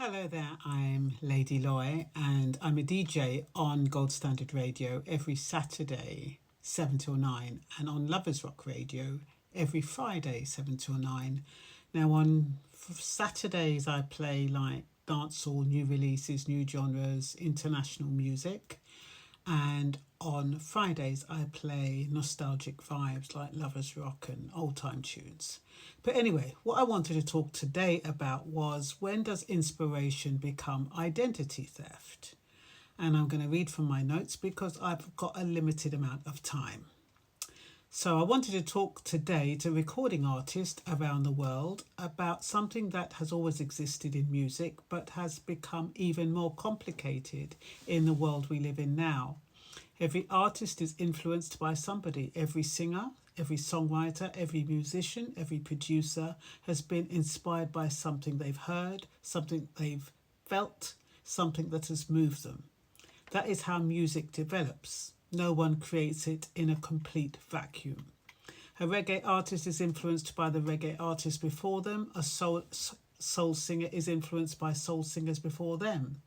Hello there, I'm Lady Loy and I'm a DJ on Gold Standard Radio every Saturday 7 till 9 and on Lovers Rock Radio every Friday 7 till 9. Now on Saturdays I play like dancehall, new releases, new genres, international music, and on Fridays, I play nostalgic vibes like Lovers Rock and old time tunes. But anyway, what I wanted to talk today about was when does inspiration become identity theft? And I'm going to read from my notes because I've got a limited amount of time. So I wanted to talk today to recording artists around the world about something that has always existed in music but has become even more complicated in the world we live in now. Every artist is influenced by somebody. Every singer, every songwriter, every musician, every producer has been inspired by something they've heard, something they've felt, something that has moved them. That is how music develops. No one creates it in a complete vacuum. A reggae artist is influenced by the reggae artist before them. A soul singer is influenced by soul singers before them.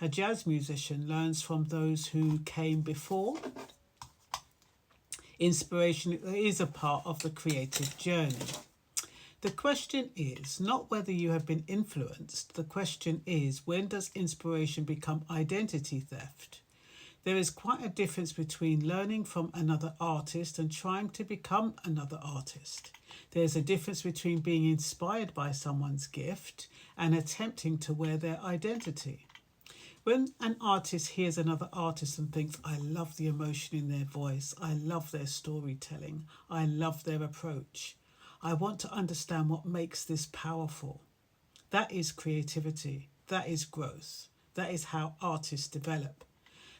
A jazz musician learns from those who came before. Inspiration is a part of the creative journey. The question is not whether you have been influenced. The question is, when does inspiration become identity theft? There is quite a difference between learning from another artist and trying to become another artist. There's a difference between being inspired by someone's gift and attempting to wear their identity. When an artist hears another artist and thinks, I love the emotion in their voice, I love their storytelling, I love their approach, I want to understand what makes this powerful. That is creativity. That is growth. That is how artists develop.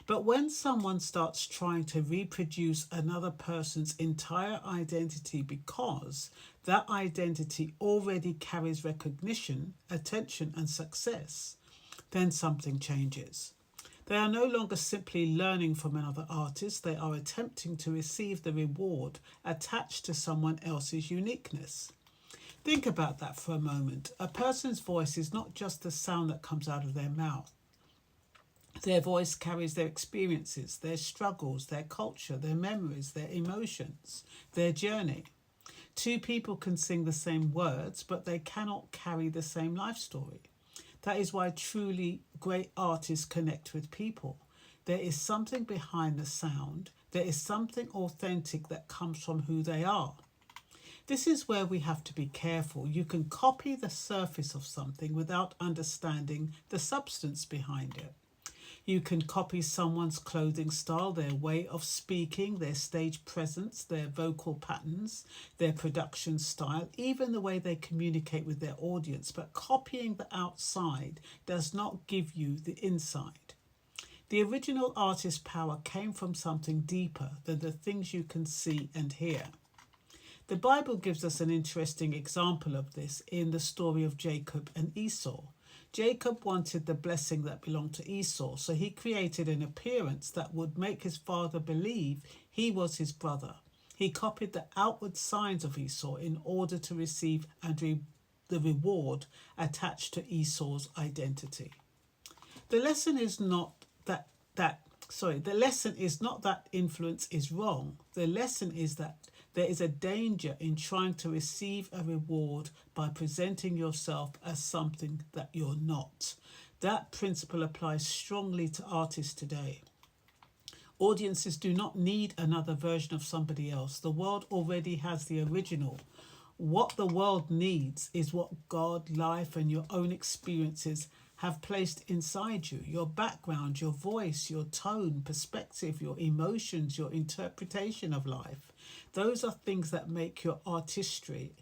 But when someone starts trying to reproduce another person's entire identity because that identity already carries recognition, attention, and success, then something changes. They are no longer simply learning from another artist, they are attempting to receive the reward attached to someone else's uniqueness. Think about that for a moment. A person's voice is not just the sound that comes out of their mouth. Their voice carries their experiences, their struggles, their culture, their memories, their emotions, their journey. Two people can sing the same words, but they cannot carry the same life story. That is why truly great artists connect with people. There is something behind the sound. There is something authentic that comes from who they are. This is where we have to be careful. You can copy the surface of something without understanding the substance behind it. You can copy someone's clothing style, their way of speaking, their stage presence, their vocal patterns, their production style, even the way they communicate with their audience. But copying the outside does not give you the inside. The original artist's power came from something deeper than the things you can see and hear. The Bible gives us an interesting example of this in the story of Jacob and Esau. Jacob wanted the blessing that belonged to Esau, so he created an appearance that would make his father believe he was his brother. He copied the outward signs of Esau in order to receive the reward attached to Esau's identity. The lesson is not the lesson is not that influence is wrong. The lesson is that there is a danger in trying to receive a reward by presenting yourself as something that you're not. That principle applies strongly to artists today. Audiences do not need another version of somebody else. The world already has the original. What the world needs is what God, life, and your own experiences have placed inside you. Your background, your voice, your tone, perspective, your emotions, your interpretation of life. Those are things that make your artistry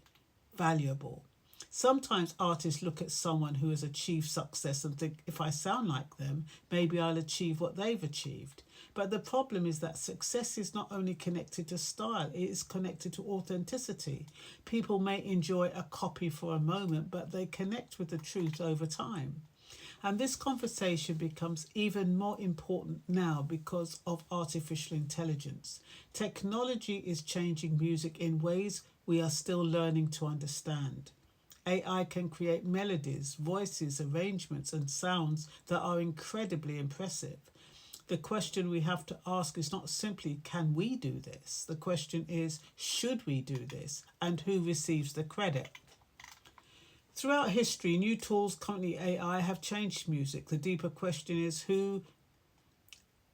valuable. Sometimes artists look at someone who has achieved success and think, if I sound like them, maybe I'll achieve what they've achieved. But the problem is that success is not only connected to style, it is connected to authenticity. People may enjoy a copy for a moment, but they connect with the truth over time. And this conversation becomes even more important now because of artificial intelligence. Technology is changing music in ways we are still learning to understand. AI can create melodies, voices, arrangements, and sounds that are incredibly impressive. The question we have to ask is not simply, can we do this? The question is, should we do this? And who receives the credit? Throughout history, new tools, currently AI, have changed music. The deeper question is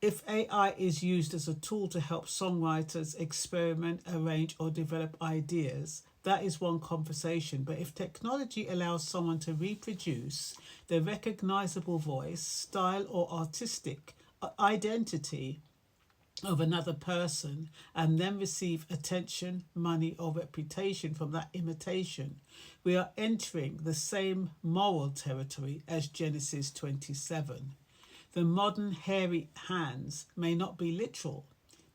if AI is used as a tool to help songwriters experiment, arrange, or develop ideas, that is one conversation. But if technology allows someone to reproduce the recognizable voice, style, or artistic identity of another person and then receive attention, money, or reputation from that imitation, we are entering the same moral territory as Genesis 27. The modern hairy hands may not be literal.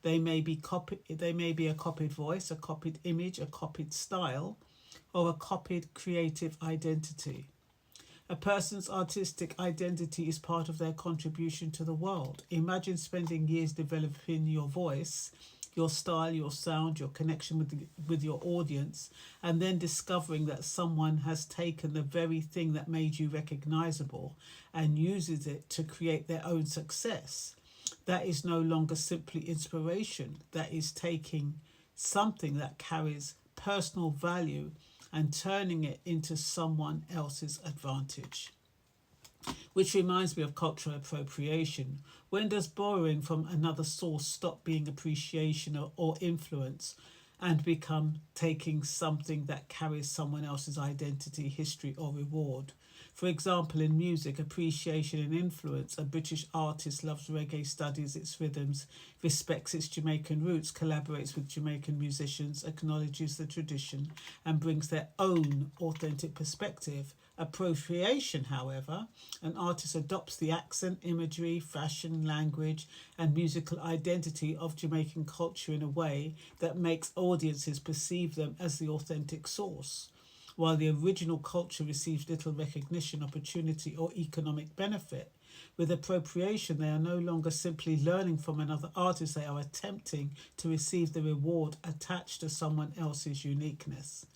They may be a copied voice, a copied image, a copied style, or a copied creative identity. A person's artistic identity is part of their contribution to the world. Imagine spending years developing your voice, your style, your sound, your connection with your audience, and then discovering that someone has taken the very thing that made you recognizable and uses it to create their own success. That is no longer simply inspiration. That is taking something that carries personal value and turning it into someone else's advantage. Which reminds me of cultural appropriation. When does borrowing from another source stop being appreciation or influence and become taking something that carries someone else's identity, history, or reward? For example, in music, appreciation and influence. A British artist loves reggae, studies its rhythms, respects its Jamaican roots, collaborates with Jamaican musicians, acknowledges the tradition, and brings their own authentic perspective. Appropriation, however, an artist adopts the accent, imagery, fashion, language, and musical identity of Jamaican culture in a way that makes audiences perceive them as the authentic source. While the original culture receives little recognition, opportunity, or economic benefit. With appropriation, they are no longer simply learning from another artist, they are attempting to receive the reward attached to someone else's uniqueness.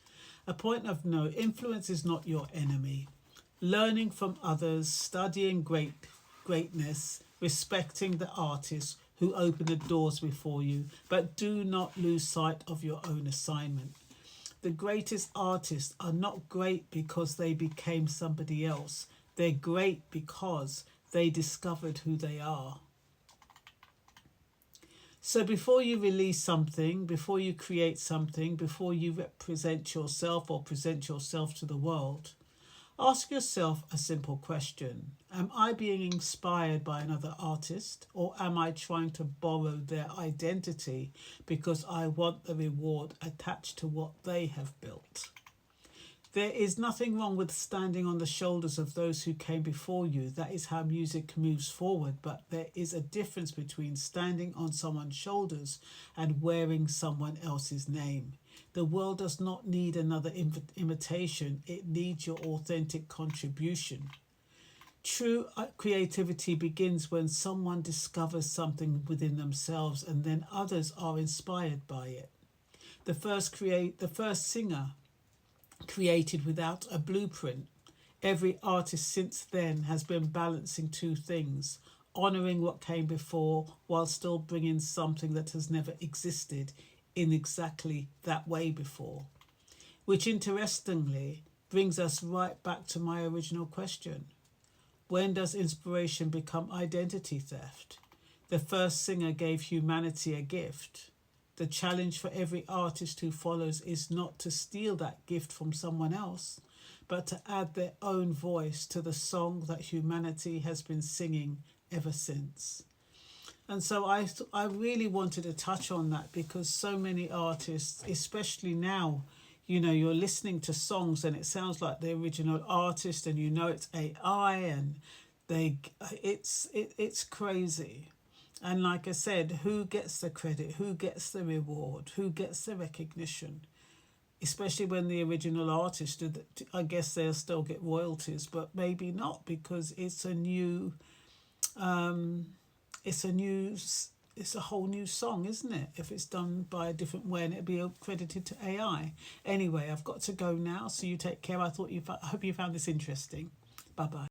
A point of note, influence is not your enemy. Learning from others, studying greatness, respecting the artists who open the doors before you, but do not lose sight of your own assignment. The greatest artists are not great because they became somebody else. They're great because they discovered who they are. So before you release something, before you create something, before you represent yourself or present yourself to the world, ask yourself a simple question. Am I being inspired by another artist, or am I trying to borrow their identity because I want the reward attached to what they have built? There is nothing wrong with standing on the shoulders of those who came before you. That is how music moves forward. But there is a difference between standing on someone's shoulders and wearing someone else's name. The world does not need another imitation. It needs your authentic contribution. True creativity begins when someone discovers something within themselves and then others are inspired by it. The first singer created without a blueprint. Every artist since then has been balancing two things, honouring what came before while still bringing something that has never existed in exactly that way before. Which interestingly brings us right back to my original question. When does inspiration become identity theft? The first singer gave humanity a gift. The challenge for every artist who follows is not to steal that gift from someone else, but to add their own voice to the song that humanity has been singing ever since. And so I really wanted to touch on that because so many artists, especially now, you're listening to songs and it sounds like the original artist and it's AI and it's crazy. And like I said, who gets the credit? Who gets the reward? Who gets the recognition? Especially when the original artist did it, I guess they'll still get royalties, but maybe not because it's a new it's a whole new song, isn't it? If it's done by a different way and it'll be credited to AI. Anyway, I've got to go now, so you take care. I hope you found this interesting. Bye bye.